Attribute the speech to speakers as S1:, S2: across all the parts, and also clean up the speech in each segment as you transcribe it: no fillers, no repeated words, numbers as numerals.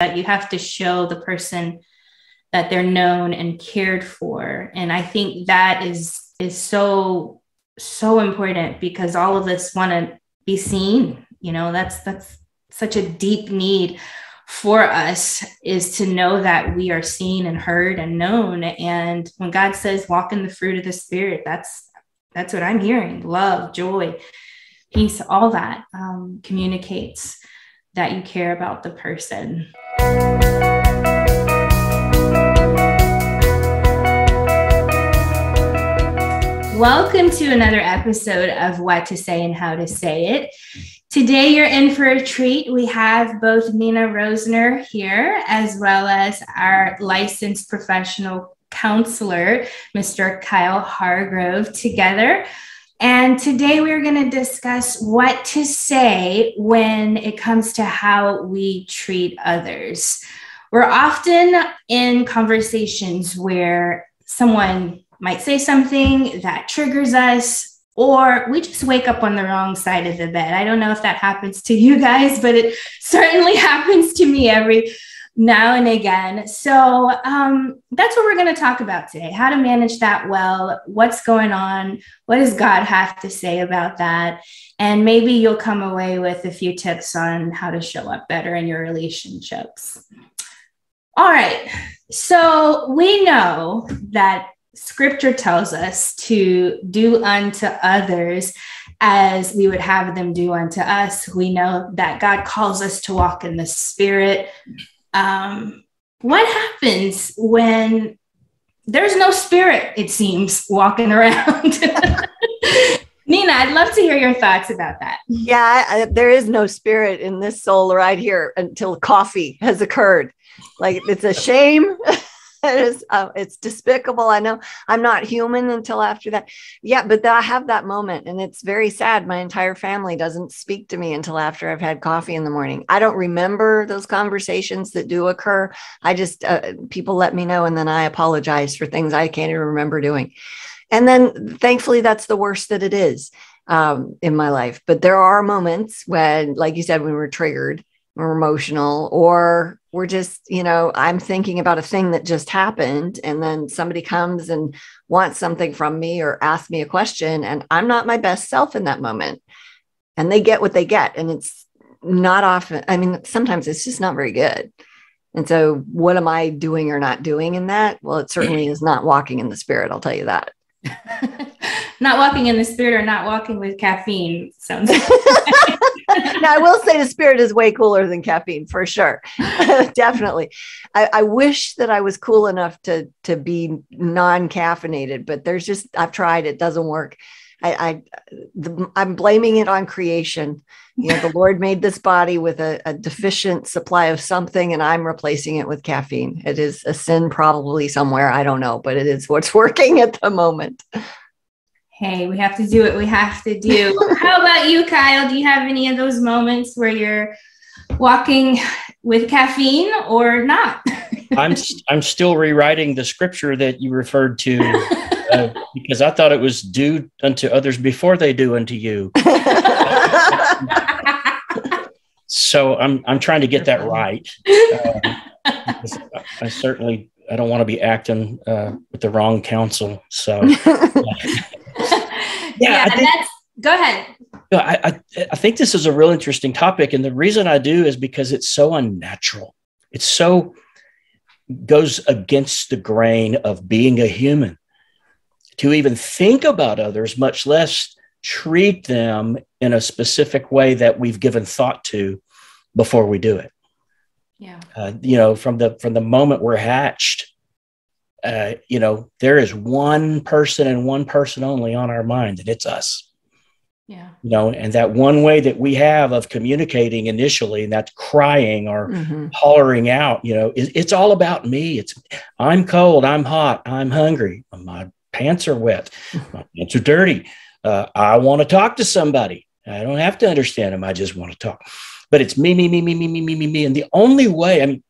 S1: that you have to show the person that they're known and cared for. And I think that is so important, because all of us want to be seen. That's such a deep need for us, is to know that we are seen and heard and known. And when God says walk in the fruit of the Spirit, that's what I'm hearing. Love, joy, peace, all that communicates that you care about the person. Welcome to another episode of What to Say and How to Say It. Today, you're in for a treat. We have both Nina Rosner here, as well as our licensed professional counselor, Mr. Kyle Hargrove, together. And today we're going to discuss what to say when it comes to how we treat others. We're often in conversations where someone might say something that triggers us, or we just wake up on the wrong side of the bed. I don't know if that happens to you guys, but it certainly happens to me every now and again. So that's what we're going to talk about today, how to manage that well, what's going on, what does God have to say about that? And maybe you'll come away with a few tips on how to show up better in your relationships. All right. So we know that Scripture tells us to do unto others as we would have them do unto us. We know that God calls us to walk in the Spirit. What happens when there's no Spirit, it seems, walking around? Nina, I'd love to hear your thoughts about that.
S2: Yeah, there is no Spirit in this soul right here until coffee has occurred. Like, it's a shame. It's despicable. I know I'm not human until after that. Yeah, but I have that moment, and it's very sad. My entire family doesn't speak to me until after I've had coffee in the morning. I don't remember those conversations that do occur. I just, people let me know, and then I apologize for things I can't even remember doing. And then thankfully, that's the worst that it is in my life. But there are moments when, like you said, when we're triggered, we're emotional, or we're just, I'm thinking about a thing that just happened, and then somebody comes and wants something from me or asks me a question, and I'm not my best self in that moment, and they get what they get. And it's not often, sometimes it's just not very good. And so what am I doing or not doing in that? Well, it certainly is not walking in the Spirit. I'll tell you that.
S1: Not walking in the Spirit, or not walking with caffeine sounds like.
S2: Now, I will say the Spirit is way cooler than caffeine, for sure. Definitely. I wish that I was cool enough to be non-caffeinated, but I've tried, it doesn't work. I'm blaming it on creation. The Lord made this body with a deficient supply of something, and I'm replacing it with caffeine. It is a sin probably somewhere. I don't know, but it is what's working at the moment.
S1: Hey, we have to do what we have to do. How about you, Kyle? Do you have any of those moments where you're walking with caffeine or not?
S3: I'm still rewriting the scripture that you referred to because I thought it was do unto others before they do unto you. So I'm trying to get that right. I don't want to be acting with the wrong counsel. So.
S1: Go ahead.
S3: I think this is a real interesting topic. And the reason I do is because it's so unnatural. It so goes against the grain of being a human to even think about others, much less treat them in a specific way that we've given thought to before we do it.
S1: Yeah.
S3: From the moment we're hatched, there is one person and one person only on our mind, and it's us.
S1: Yeah.
S3: And that one way that we have of communicating initially, and that's crying or hollering out, it's all about me. I'm cold, I'm hot, I'm hungry, my pants are wet, my pants are dirty. I want to talk to somebody. I don't have to understand them. I just want to talk. But it's me. And the only way,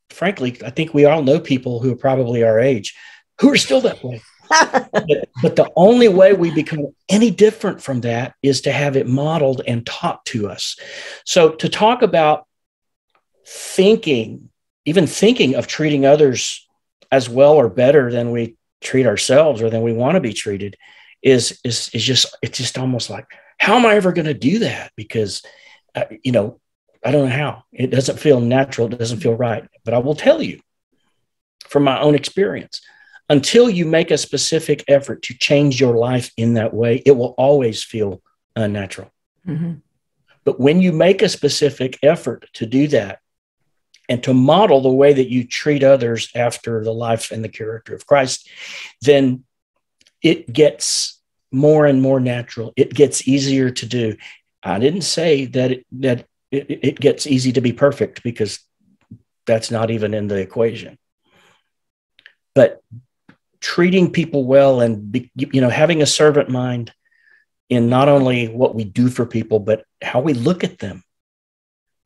S3: frankly, I think we all know people who are probably our age who are still that way. But the only way we become any different from that is to have it modeled and taught to us. So to talk about thinking even thinking of treating others as well or better than we treat ourselves or than we want to be treated is just, it's just almost like, how am I ever going to do that? Because, I don't know how. It doesn't feel natural. It doesn't feel right. But I will tell you from my own experience, until you make a specific effort to change your life in that way, it will always feel unnatural. Mm-hmm. But when you make a specific effort to do that and to model the way that you treat others after the life and the character of Christ, then it gets more and more natural. It gets easier to do. I didn't say that it gets easy to be perfect, because that's not even in the equation. But treating people well and having a servant mind in not only what we do for people, but how we look at them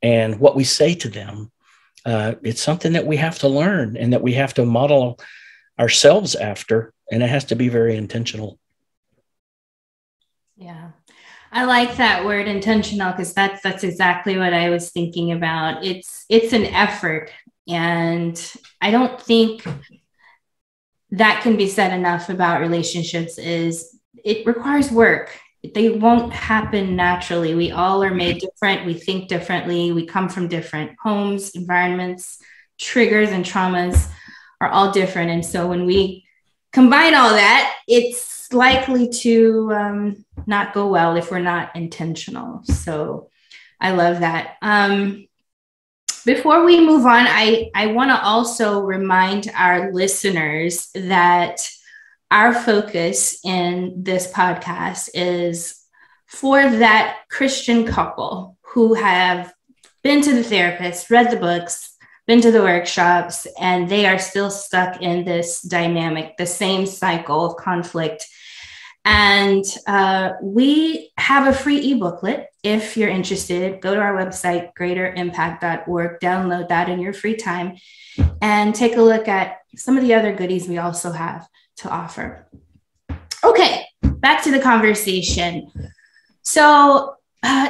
S3: and what we say to them. It's something that we have to learn and that we have to model ourselves after, and it has to be very intentional.
S1: Yeah. I like that word intentional, because that's exactly what I was thinking about. It's an effort, and I don't think that can be said enough about relationships. Is it requires work. They won't happen naturally. We all are made different. We think differently. We come from different homes, environments, triggers and traumas are all different. And so when we combine all that, it's likely to not go well if we're not intentional. So I love that. Before we move on, I want to also remind our listeners that our focus in this podcast is for that Christian couple who have been to the therapist, read the books, been to the workshops, and they are still stuck in this dynamic, the same cycle of conflict. And we have a free e-booklet. If you're interested, go to our website, greaterimpact.org, download that in your free time, and take a look at some of the other goodies we also have to offer. Okay, back to the conversation. So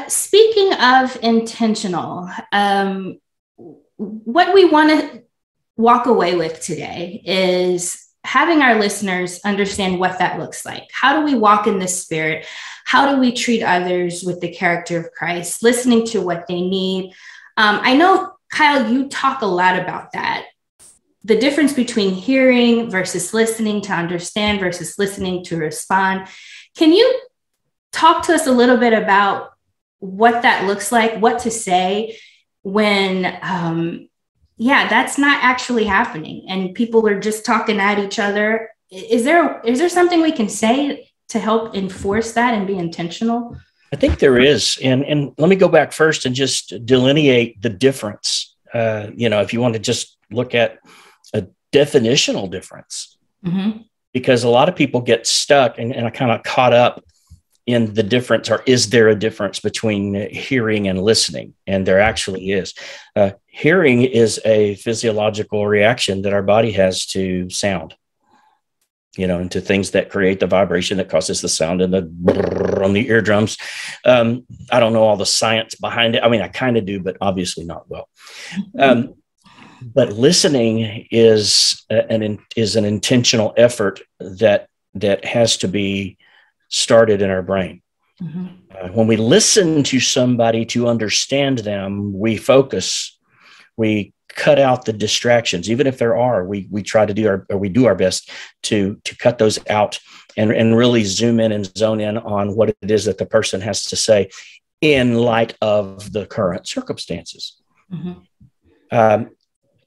S1: speaking of intentional, what we want to walk away with today is having our listeners understand what that looks like. How do we walk in the Spirit? How do we treat others with the character of Christ, listening to what they need? I know, Kyle, you talk a lot about that. The difference between hearing versus listening to understand versus listening to respond. Can you talk to us a little bit about what that looks like, what to say when, that's not actually happening and people are just talking at each other? Is there something we can say to help enforce that and be intentional?
S3: I think there is. And let me go back first and just delineate the difference. If you want to just look at a definitional difference, mm-hmm. because a lot of people get stuck and are kind of caught up in the difference, or is there a difference between hearing and listening? And there actually is. Hearing is a physiological reaction that our body has to sound, and to things that create the vibration that causes the sound and the brrr on the eardrums. I don't know all the science behind it. I mean, I kind of do, but obviously not well. But listening is an intentional effort that has to be started in our brain. Mm-hmm. When we listen to somebody to understand them, we focus, we cut out the distractions. Even if there are, we try to do our best to cut those out and really zoom in and zone in on what it is that the person has to say in light of the current circumstances. Mm-hmm.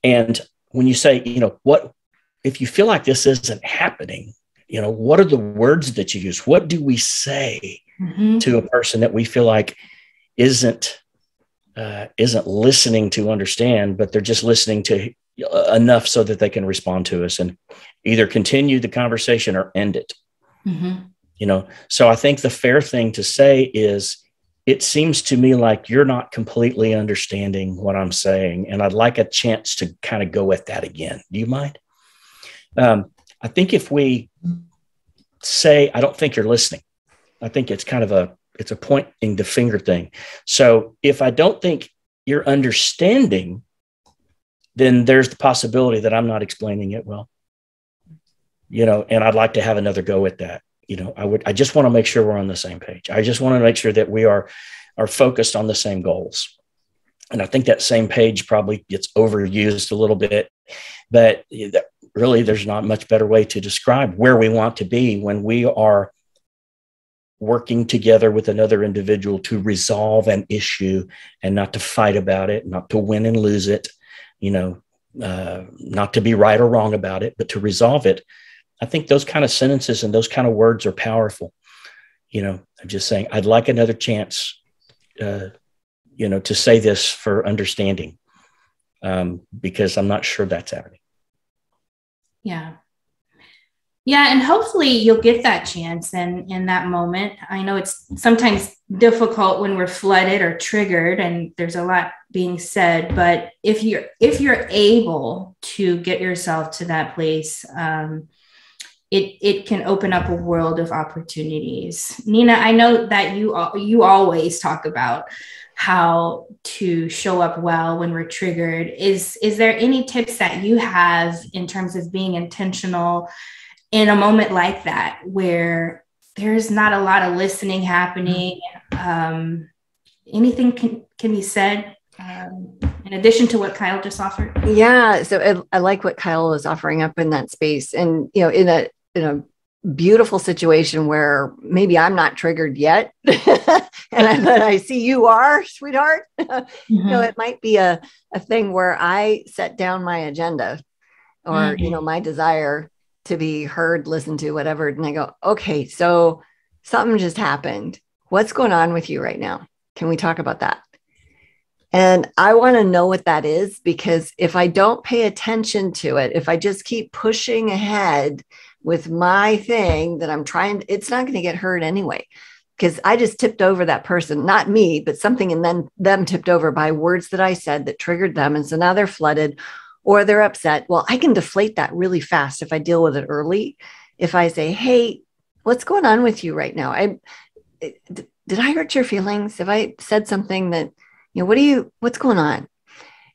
S3: And when you say, what, if you feel like this isn't happening, what are the words that you use? What do we say mm-hmm. to a person that we feel like isn't listening to understand, but they're just listening to enough so that they can respond to us and either continue the conversation or end it? Mm-hmm. So I think the fair thing to say is, it seems to me like you're not completely understanding what I'm saying, and I'd like a chance to kind of go with that again. Do you mind? I think if we say, I don't think you're listening, I think it's kind of it's a pointing the finger thing. So if I don't think you're understanding, then there's the possibility that I'm not explaining it well, and I'd like to have another go at that. I just want to make sure we're on the same page. I just want to make sure that we are focused on the same goals. And I think that same page probably gets overused a little bit, but really there's not much better way to describe where we want to be when we are working together with another individual to resolve an issue and not to fight about it, not to win and lose it, not to be right or wrong about it, but to resolve it. I think those kind of sentences and those kind of words are powerful. I'm just saying, I'd like another chance, to say this for understanding, because I'm not sure that's happening.
S1: Yeah. Yeah. And hopefully you'll get that chance. And in that moment, I know it's sometimes difficult when we're flooded or triggered and there's a lot being said, but if you're able to get yourself to that place, it can open up a world of opportunities. Nina, I know that you always talk about how to show up well when we're triggered. Is there any tips that you have in terms of being intentional in a moment like that, where there's not a lot of listening happening? Anything can be said in addition to what Kyle just offered?
S2: Yeah. So I like what Kyle is offering up in that space. And, in a beautiful situation where maybe I'm not triggered yet, but I see you are, sweetheart. It might be a thing where I set down my agenda or, my desire to be heard, listened to, whatever. And I go, okay, so something just happened. What's going on with you right now? Can we talk about that? And I want to know what that is, because if I don't pay attention to it, if I just keep pushing ahead with my thing that I'm trying, it's not going to get heard anyway, because I just tipped over that person, not me, but something in them tipped over by words that I said that triggered them. And so now they're flooded or they're upset. Well, I can deflate that really fast if I deal with it early. If I say, hey, what's going on with you right now? Did I hurt your feelings? Have I said something that, what's going on?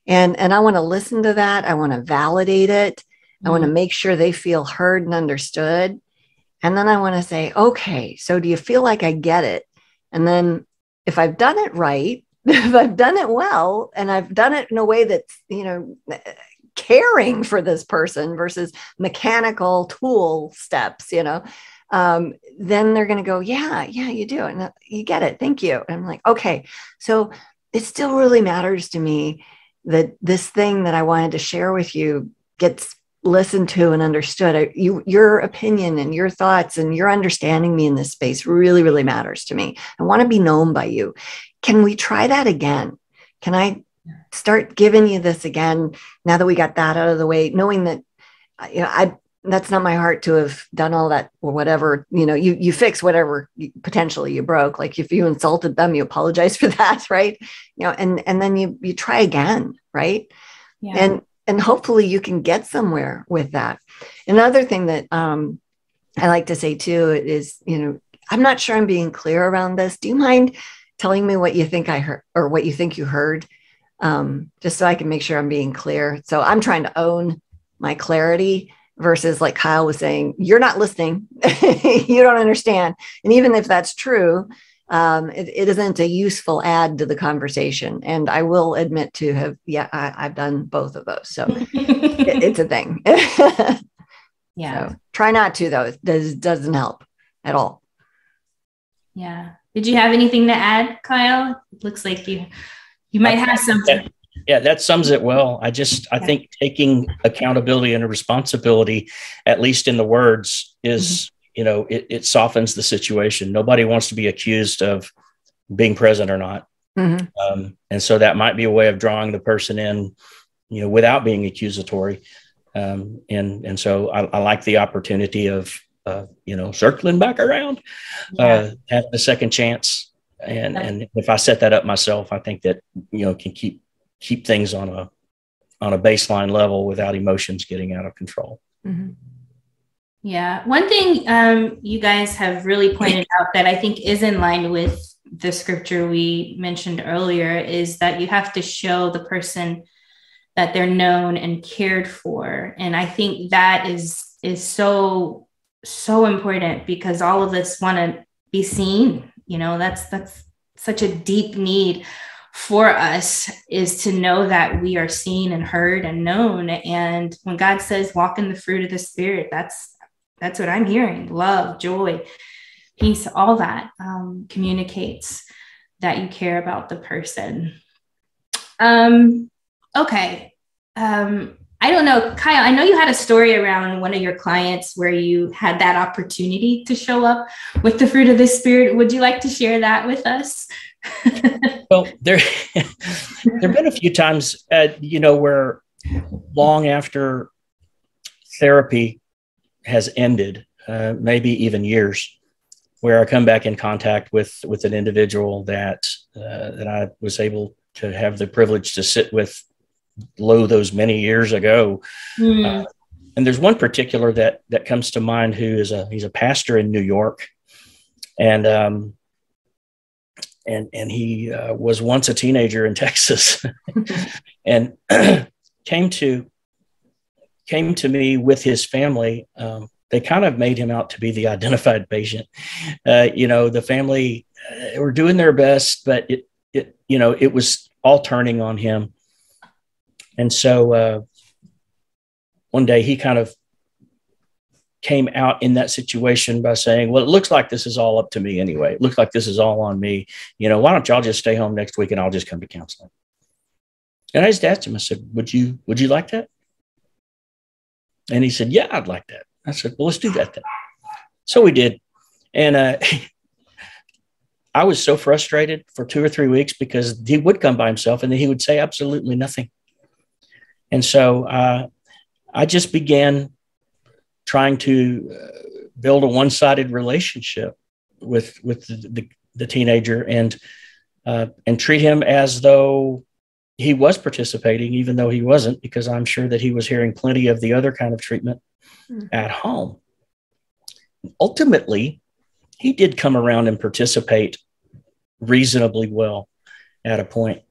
S2: And I want to listen to that. I want to validate it. I want to make sure they feel heard and understood. And then I want to say, okay, so do you feel like I get it? And then if I've done it right, if I've done it well, and I've done it in a way that's, caring for this person versus mechanical tool steps, then they're going to go, yeah, you do. And you get it. Thank you. And I'm like, okay, so it still really matters to me that this thing that I wanted to share with you gets listened to and understood. Your opinion and your thoughts and your understanding me in this space really, really matters to me. I want to be known by you. Can we try that again? Can I start giving you this again now that we got that out of the way, knowing that, that's not my heart to have done all that or whatever, you fix whatever potentially you broke. Like if you insulted them, you apologize for that. Right. And then you try again. Right. Yeah. And hopefully you can get somewhere with that. Another thing that I like to say too is, I'm not sure I'm being clear around this. Do you mind telling me what you think I heard or what you think you heard? Just so I can make sure I'm being clear. So I'm trying to own my clarity versus, like Kyle was saying, you're not listening. You don't understand. And even if that's true, it isn't a useful add to the conversation. And I will admit to have, I've done both of those. So it's a thing.
S1: Yeah.
S2: So try not to, though. It doesn't help at all.
S1: Yeah. Did you have anything to add, Kyle? It looks like you might have something.
S3: Yeah, that sums it well. I think taking accountability and a responsibility, at least in the words, is, it softens the situation. Nobody wants to be accused of being present or not. Mm-hmm. And so that might be a way of drawing the person in, without being accusatory. And so I like the opportunity of, circling back around, having a second chance. And if I set that up myself, I think that, can keep things on a baseline level without emotions getting out of control.
S1: Mm-hmm. Yeah. One thing you guys have really pointed out that I think is in line with the scripture we mentioned earlier is that you have to show the person that they're known and cared for. And I think that is so, so important, because all of us want to be seen. That's such a deep need for us, is to know that we are seen and heard and known. And when God says walk in the fruit of the Spirit, that's what I'm hearing. Love, joy, peace, all that communicates that you care about the person. Okay. I don't know, Kyle, I know you had a story around one of your clients where you had that opportunity to show up with the fruit of the Spirit. Would you like to share that with us?
S3: Well, there've been a few times, where long after therapy has ended, maybe even years, where I come back in contact with an individual that I was able to have the privilege to sit with those many years ago. And there's one particular that comes to mind who is he's a pastor in New York, and he was once a teenager in Texas, and came to me with his family. They kind of made him out to be the identified patient. The family were doing their best, but it was all turning on him. And so one day he kind of came out in that situation by saying, well, it looks like this is all up to me anyway. It looks like this is all on me. Why don't y'all just stay home next week and I'll just come to counseling? And I just asked him, I said, would you like that? And he said, yeah, I'd like that. I said, well, let's do that then. So we did. And I was so frustrated for 2 or 3 weeks, because he would come by himself and then he would say absolutely nothing. And so I just began trying to build a one-sided relationship with the teenager and treat him as though he was participating, even though he wasn't, because I'm sure that he was hearing plenty of the other kind of treatment at home. Ultimately, he did come around and participate reasonably well at a point.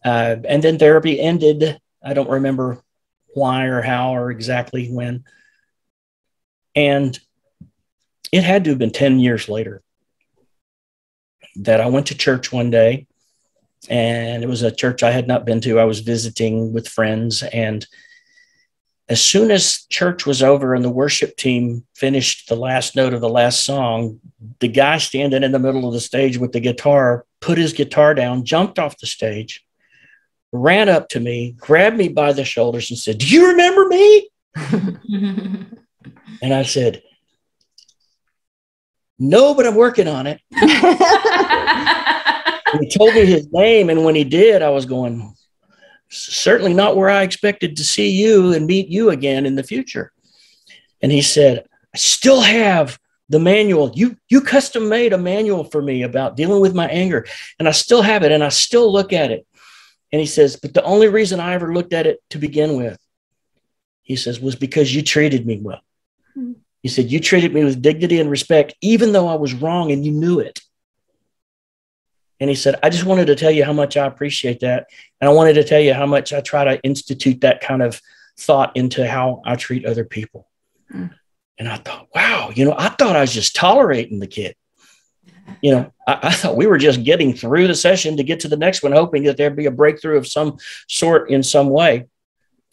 S3: And then therapy ended. I don't remember why or how or exactly when. And it had to have been 10 years later that I went to church one day, and it was a church I had not been to. I was visiting with friends, and as soon as church was over and the worship team finished the last note of the last song, the guy standing in the middle of the stage with the guitar put his guitar down, jumped off the stage, ran up to me, grabbed me by the shoulders and said, "Do you remember me?" And I said, "No, but I'm working on it." He told me his name, and when he did, I was going, "Certainly not where I expected to see you and meet you again in the future." And he said, "I still have the manual. You custom made a manual for me about dealing with my anger, and I still have it, and I still look at it." And he says, "But the only reason I ever looked at it to begin with," he says, "was because you treated me well." He said, "You treated me with dignity and respect, even though I was wrong and you knew it." And he said, "I just wanted to tell you how much I appreciate that. And I wanted to tell you how much I try to institute that kind of thought into how I treat other people." And I thought, wow, I thought I was just tolerating the kid. I thought we were just getting through the session to get to the next one, hoping that there'd be a breakthrough of some sort in some way,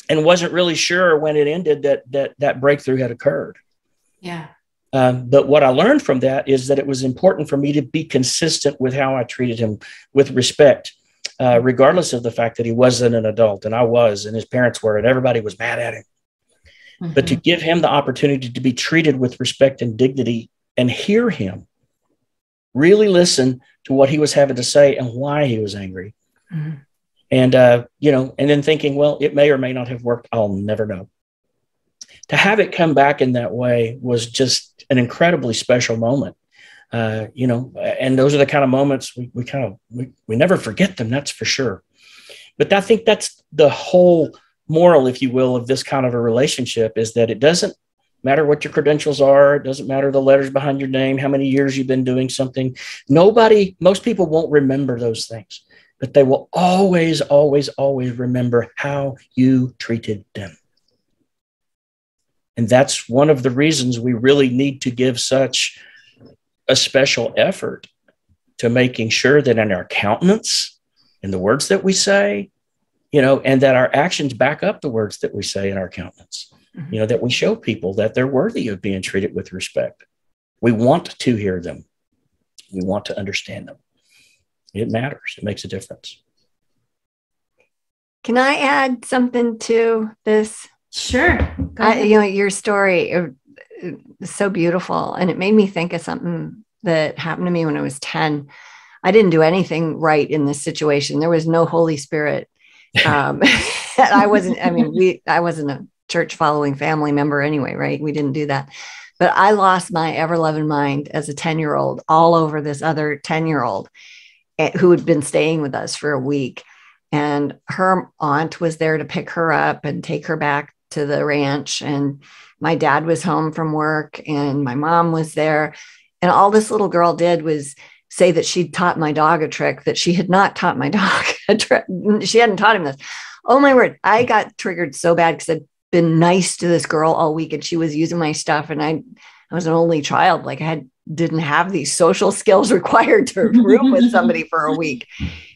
S3: and wasn't really sure when it ended that breakthrough had occurred.
S1: Yeah.
S3: But what I learned from that is that it was important for me to be consistent with how I treated him with respect, regardless of the fact that he wasn't an adult, and I was, and his parents were, and everybody was mad at him. Mm-hmm. But to give him the opportunity to be treated with respect and dignity and hear him, really listen to what he was having to say and why he was angry. Mm-hmm. And, and then thinking, well, it may or may not have worked. I'll never know. To have it come back in that way was just an incredibly special moment, and those are the kind of moments we never forget them. That's for sure. But I think that's the whole moral, if you will, of this kind of a relationship, is that it doesn't matter what your credentials are. It doesn't matter the letters behind your name, how many years you've been doing something. Most people won't remember those things. but they will always, always, always remember how you treated them. And that's one of the reasons we really need to give such a special effort to making sure that in our countenance, in the words that we say, and that our actions back up the words that we say in our countenance, that we show people that they're worthy of being treated with respect. We want to hear them. We want to understand them. It matters. It makes a difference.
S2: Can I add something to this?
S1: Sure.
S2: Your story is so beautiful, and it made me think of something that happened to me when I was 10. I didn't do anything right in this situation. There was no Holy Spirit. I wasn't a church following family member anyway, right? We didn't do that. But I lost my ever-loving mind as a 10-year-old all over this other 10-year-old who had been staying with us for a week. And her aunt was there to pick her up and take her back to the ranch. And my dad was home from work and my mom was there. And all this little girl did was say that she'd taught my dog a trick that she had not taught my dog a trick. She hadn't taught him this. Oh my word. I got triggered so bad because I'd been nice to this girl all week and she was using my stuff. And I was an only child. Like didn't have these social skills required to room with somebody for a week.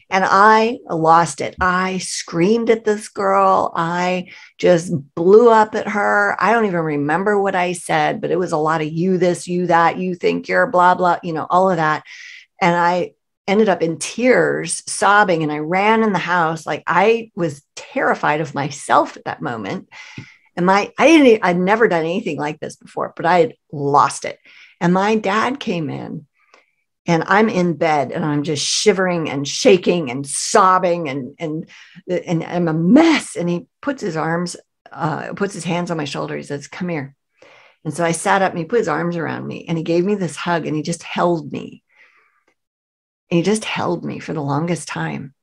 S2: And I lost it. I screamed at this girl. I just blew up at her. I don't even remember what I said, but it was a lot of you this, you that, you think you're blah, blah, all of that. And I ended up in tears, sobbing, and I ran in the house. Like I was terrified of myself at that moment. And I'd never done anything like this before, but I had lost it. And my dad came in. And I'm in bed and I'm just shivering and shaking and sobbing and I'm a mess. And he puts his hands on my shoulder. He says, "Come here." And so I sat up and he put his arms around me and he gave me this hug and he just held me. And he just held me for the longest time.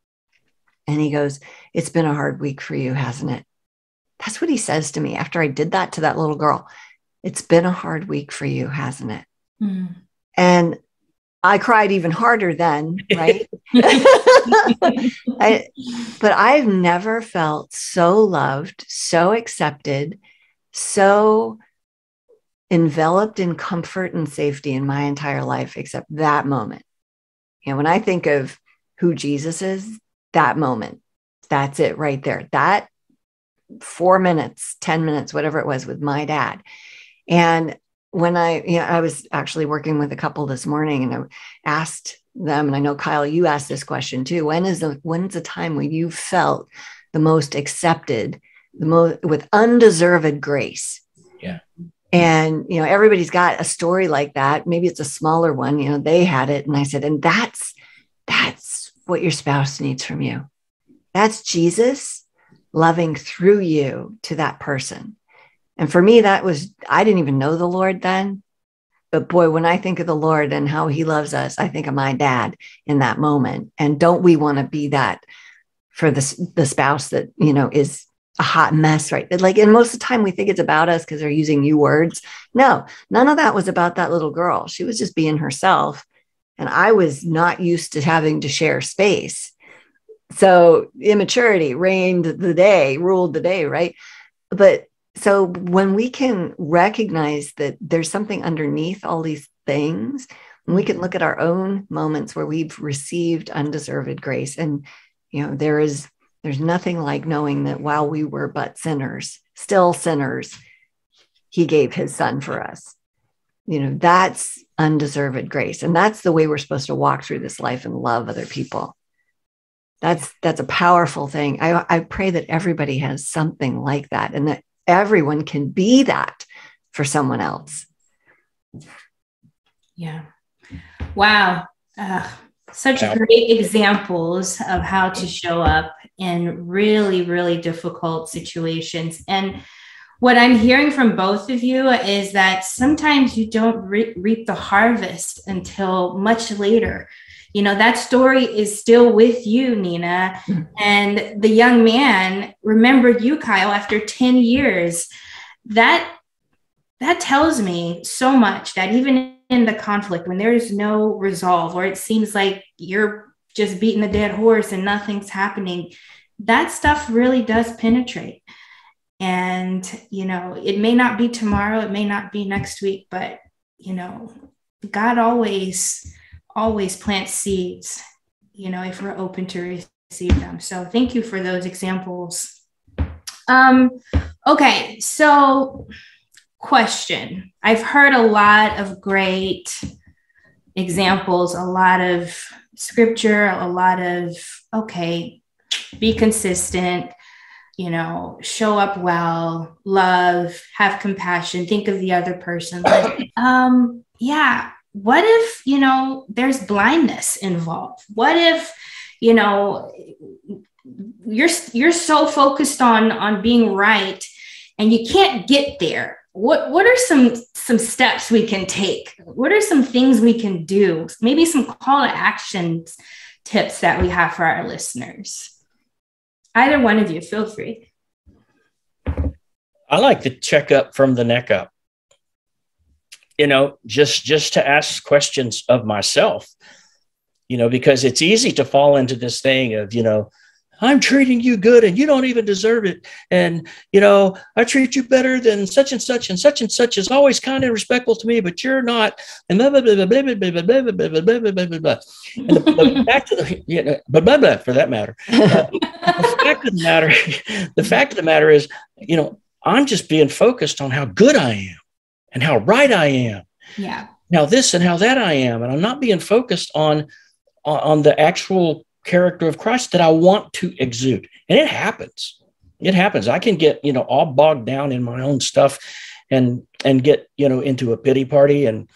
S2: And he goes, "It's been a hard week for you, hasn't it?" That's what he says to me after I did that to that little girl. "It's been a hard week for you, hasn't it?" Mm. And I cried even harder then, right? But I've never felt so loved, so accepted, so enveloped in comfort and safety in my entire life, except that moment. When I think of who Jesus is, that moment, that's it right there. That 4 minutes, 10 minutes, whatever it was with my dad. And when I was actually working with a couple this morning and I asked them, and I know Kyle, you asked this question too. When's the time when you felt the most accepted, with undeserved grace?
S3: Yeah.
S2: And, everybody's got a story like that. Maybe it's a smaller one, they had it. And I said, and that's what your spouse needs from you. That's Jesus loving through you to that person. And for me, I didn't even know the Lord then. But boy, when I think of the Lord and how he loves us, I think of my dad in that moment. And don't we want to be that for the spouse that, is a hot mess, right? And most of the time we think it's about us because they're using you words. No, none of that was about that little girl. She was just being herself. And I was not used to having to share space. So immaturity ruled the day, right? But so when we can recognize that there's something underneath all these things, and we can look at our own moments where we've received undeserved grace. And, there's nothing like knowing that while we were but sinners, still sinners, he gave his son for us. That's undeserved grace. And that's the way we're supposed to walk through this life and love other people. That's a powerful thing. I pray that everybody has something like that and that everyone can be that for someone else.
S1: Yeah. Wow. Such great examples of how to show up in really, really difficult situations. And what I'm hearing from both of you is that sometimes you don't reap the harvest until much later. That story is still with you, Nina. Mm-hmm. And the young man remembered you, Kyle, after 10 years. That tells me so much that even in the conflict, when there is no resolve, or it seems like you're just beating a dead horse and nothing's happening. That stuff really does penetrate. And, you know, it may not be tomorrow, it may not be next week, but, you know, God always plants seeds, you know, if we're open to receive them. So thank you for those examples. Okay, so question. I've heard a lot of great examples, a lot of scripture, a lot of, okay, be consistent, you know, show up well, love, have compassion, think of the other person. Yeah, what if, you know, there's blindness involved? What if, you know, you're so focused on being right and you can't get there? What are some steps we can take? What are some things we can do? Maybe some call to action tips that we have for our listeners. Either one of you, feel free.
S3: I like to check up from the neck up. You know, just to ask questions of myself, you know, because it's easy to fall into this thing of, you know, I'm treating you good and you don't even deserve it. And, you know, I treat you better than such and such is always kind and respectful to me, but you're not. And blah, blah, blah, blah, blah, blah, blah, blah, blah, blah, blah, blah, blah. And the back to the, you know, blah, blah, blah, for that matter. The fact of the matter is, you know, I'm just being focused on how good I am and how right I am.
S1: Yeah.
S3: Now this and how that I am. And I'm not being focused on the actual character of Christ that I want to exude. And it happens. It happens. I can get, you know, all bogged down in my own stuff and get, you know, into a pity party and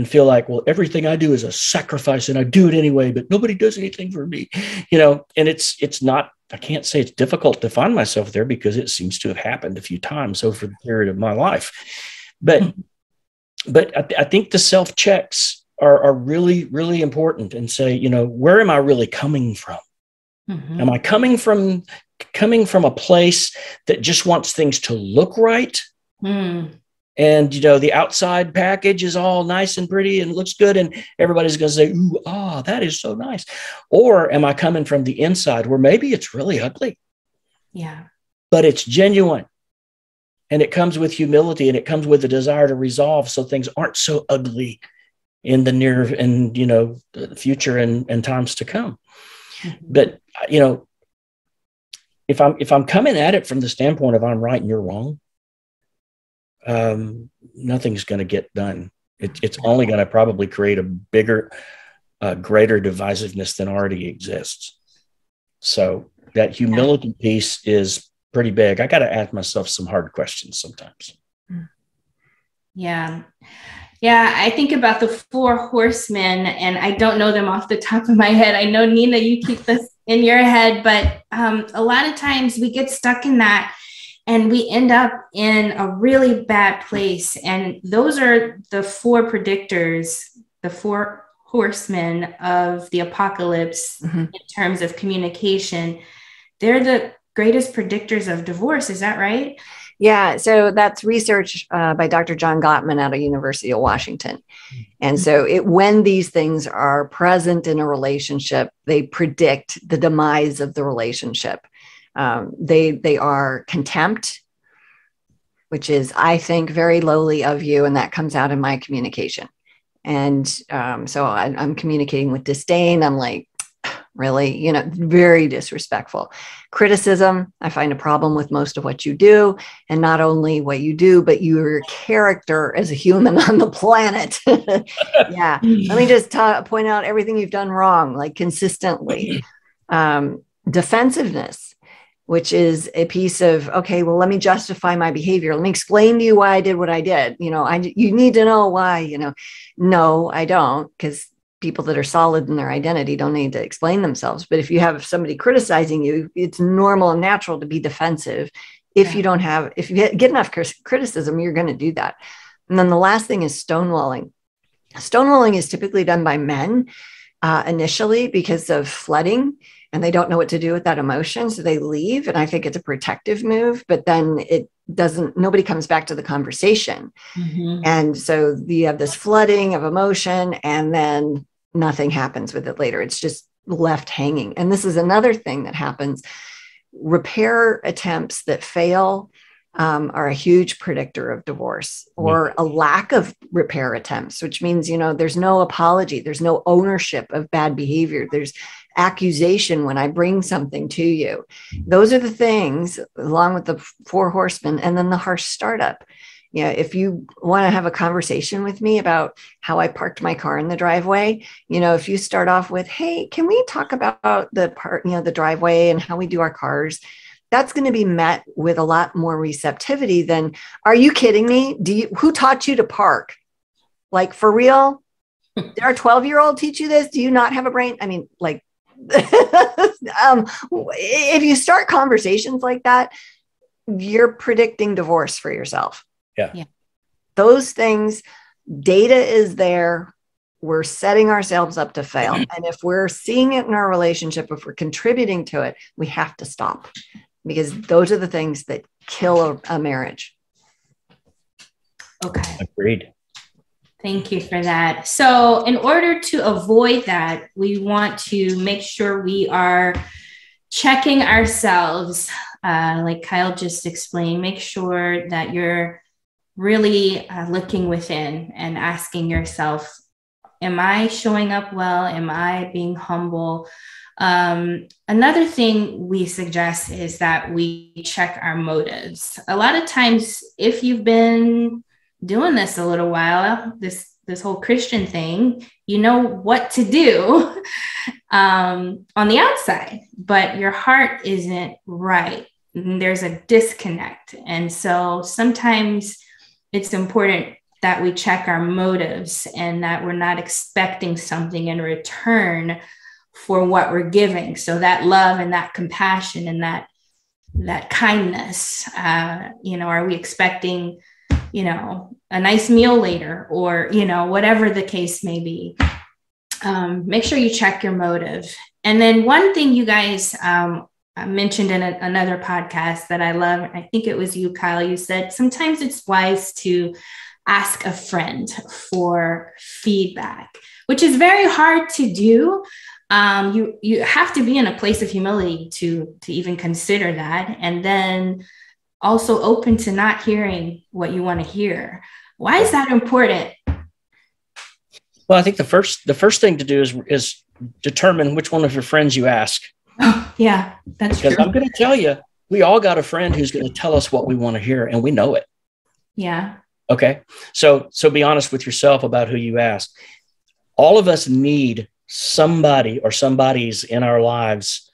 S3: feel like, well, everything I do is a sacrifice and I do it anyway, but nobody does anything for me, you know, and it's not, I can't say it's difficult to find myself there because it seems to have happened a few times over the period of my life. But I think the self-checks are really, really important and say, you know, where am I really coming from? Mm-hmm. Am I coming from a place that just wants things to look right? Mm. And, you know, the outside package is all nice and pretty and looks good. And everybody's going to say, ooh, that is so nice. Or am I coming from the inside where maybe it's really ugly?
S1: Yeah. But
S3: it's genuine. And it comes with humility and it comes with the desire to resolve so things aren't so ugly in the near and, you know, the future and times to come. Mm-hmm. But, you know, if I'm coming at it from the standpoint of I'm right and you're wrong, nothing's going to get done. It's only going to probably create a bigger, greater divisiveness than already exists. So that humility piece is pretty big. I got to ask myself some hard questions sometimes.
S1: Yeah. Yeah, I think about the 4 horsemen, and I don't know them off the top of my head. I know, Nina, you keep this in your head, but a lot of times we get stuck in that and we end up in a really bad place. And those are the 4 predictors, the 4 horsemen of the apocalypse in terms of communication. They're the greatest predictors of divorce. Is that right?
S2: Yeah, so that's research by Dr. John Gottman out of University of Washington. And so when these things are present in a relationship, they predict the demise of the relationship. They are contempt, which is, I think, very lowly of you, and that comes out in my communication. And so I'm communicating with disdain. I'm like, really, you know, very disrespectful. Criticism, I find a problem with most of what you do, and not only what you do, but your character as a human on the planet. Yeah. Let me just point out everything you've done wrong, like consistently. Defensiveness, which is a piece of, okay, well, let me justify my behavior. Let me explain to you why I did what I did. You know, you need to know why, you know. No, I don't, because people that are solid in their identity don't need to explain themselves. But if you have somebody criticizing you, it's normal and natural to be defensive. If you get enough criticism, you're going to do that. And then the last thing is stonewalling. Stonewalling is typically done by men initially because of flooding, and they don't know what to do with that emotion. So they leave. And I think it's a protective move, but then nobody comes back to the conversation. Mm-hmm. And so you have this flooding of emotion, and then nothing happens with it later. It's just left hanging. And this is another thing that happens. Repair attempts that fail are a huge predictor of divorce, or a lack of repair attempts, which means, there's no apology, there's no ownership of bad behavior, there's accusation when I bring something to you. Those are the things, along with the 4 horsemen, and then the harsh startup. If you want to have a conversation with me about how I parked my car in the driveway, if you start off with, hey, can we talk about the driveway and how we do our cars? That's going to be met with a lot more receptivity than, are you kidding me? Who taught you to park? Like, for real? Did our 12-year-old teach you this? Do you not have a brain? I mean, like, if you start conversations like that, you're predicting divorce for yourself.
S3: Yeah.
S2: Those things, data is there. We're setting ourselves up to fail. And if we're seeing it in our relationship, if we're contributing to it, we have to stop, because those are the things that kill a marriage.
S1: Okay.
S3: Agreed.
S1: Thank you for that. So in order to avoid that, we want to make sure we are checking ourselves, like Kyle just explained. Make sure that you're really looking within and asking yourself, am I showing up well? Am I being humble? Another thing we suggest is that we check our motives. A lot of times, if you've been doing this a little while, this whole Christian thing, you know what to do on the outside, but your heart isn't right. There's a disconnect. And so sometimes it's important that we check our motives and that we're not expecting something in return for what we're giving. So that love and that compassion and that kindness, are we expecting, a nice meal later, or, whatever the case may be. Make sure you check your motive. And then one thing you guys mentioned in another podcast that I love, I think it was you, Kyle, you said sometimes it's wise to ask a friend for feedback, which is very hard to do. You have to be in a place of humility to even consider that. And then also open to not hearing what you want to hear. Why is that important?
S3: Well, I think the first thing to do is determine which one of your friends you ask.
S1: Oh, yeah, that's
S3: because
S1: true.
S3: I'm going to tell you, we all got a friend who's going to tell us what we want to hear, and we know it.
S1: Yeah.
S3: Okay. So be honest with yourself about who you ask. All of us need somebody or somebody's in our lives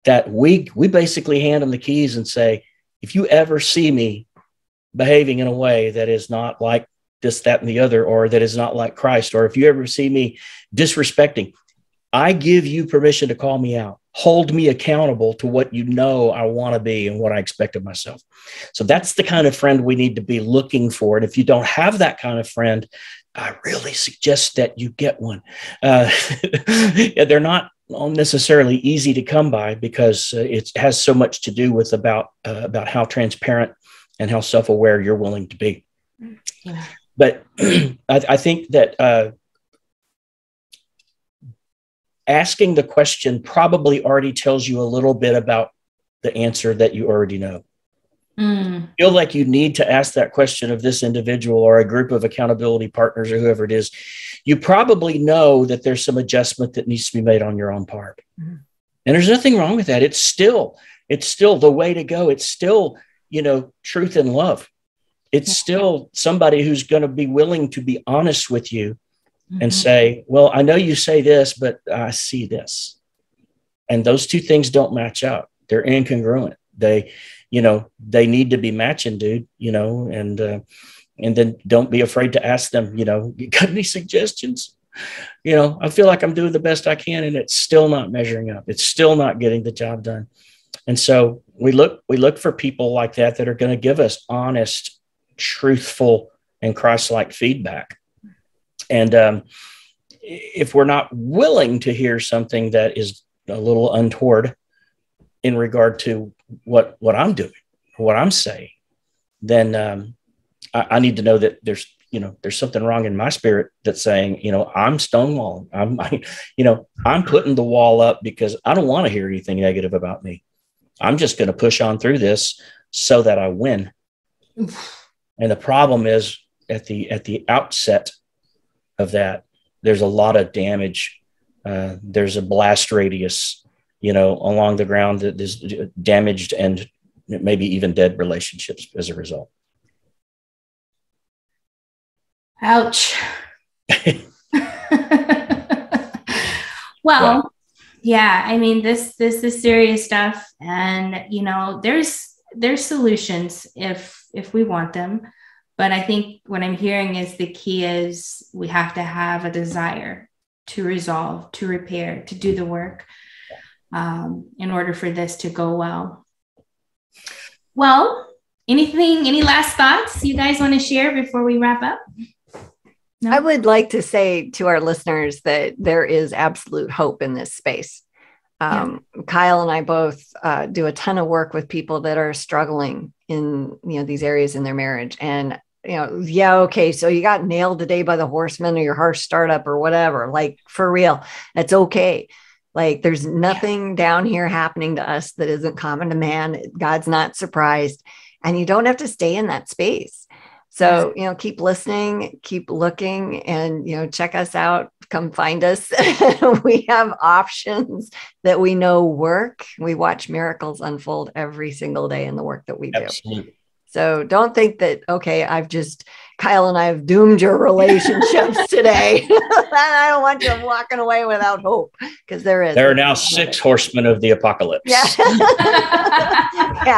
S3: that we basically hand them the keys and say, if you ever see me behaving in a way that is not like this, that, and the other, or that is not like Christ, or if you ever see me disrespecting, I give you permission to call me out. Hold me accountable to what I want to be and what I expect of myself. So that's the kind of friend we need to be looking for. And if you don't have that kind of friend, I really suggest that you get one. They're not necessarily easy to come by because it has so much to do with about how transparent and how self-aware you're willing to be.
S1: Yeah.
S3: But I think that asking the question probably already tells you a little bit about the answer that you already know. Feel like you need to ask that question of this individual or a group of accountability partners or whoever it is. You probably know that there's some adjustment that needs to be made on your own part. And there's nothing wrong with that. It's still the way to go. It's still, truth and love. It's still somebody who's going to be willing to be honest with you and say, well, I know you say this, but I see this. And those two things don't match up. They're incongruent. They need to be matching, dude, and then don't be afraid to ask them, you got any suggestions? I feel like I'm doing the best I can and it's still not measuring up. It's still not getting the job done. And so we look for people like that are going to give us honest, truthful, and Christ-like feedback. And if we're not willing to hear something that is a little untoward in regard to what I'm doing, or what I'm saying, then I need to know that there's there's something wrong in my spirit that's saying, I'm stonewalling. I'm putting the wall up because I don't want to hear anything negative about me. I'm just going to push on through this so that I win. And the problem is at the outset of that, there's a lot of damage. There's a blast radius, along the ground that is damaged and maybe even dead relationships as a result.
S1: Ouch. Well, yeah, I mean, this is serious stuff. And, there's solutions if we want them. But I think what I'm hearing is the key is we have to have a desire to resolve, to repair, to do the work in order for this to go well. Well, any last thoughts you guys want to share before we wrap up? No?
S2: I would like to say to our listeners that there is absolute hope in this space. Kyle and I both do a ton of work with people that are struggling in, these areas in their marriage. And, okay, so you got nailed today by the horseman or your harsh startup or whatever, like for real, that's okay. Like there's nothing down here happening to us that isn't common to man. God's not surprised. And you don't have to stay in that space. So, keep listening, keep looking, and, check us out, come find us. We have options that we know work. We watch miracles unfold every single day in the work that we do.
S3: Absolutely.
S2: So don't think that, okay, Kyle and I have doomed your relationships today. I don't want you walking away without hope, because there is.
S3: There are now 6 horsemen of the apocalypse.
S2: Yeah.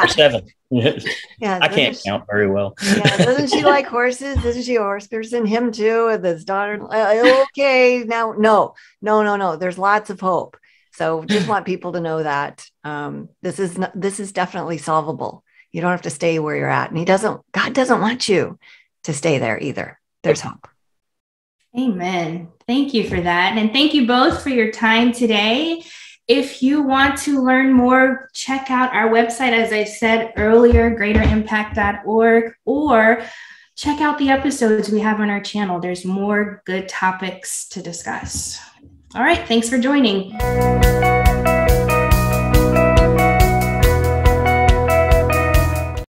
S3: Or 7.
S2: Yeah,
S3: I can't count very well.
S2: Yeah, doesn't she like horses? Isn't she a horse person? Him too, with his daughter. Okay, now, no. There's lots of hope. So just want people to know that this is definitely solvable. You don't have to stay where you're at. And God doesn't want you to stay there either. There's hope.
S1: Amen. Thank you for that. And thank you both for your time today. If you want to learn more, check out our website, as I said earlier, greaterimpact.org, or check out the episodes we have on our channel. There's more good topics to discuss. All right. Thanks for joining.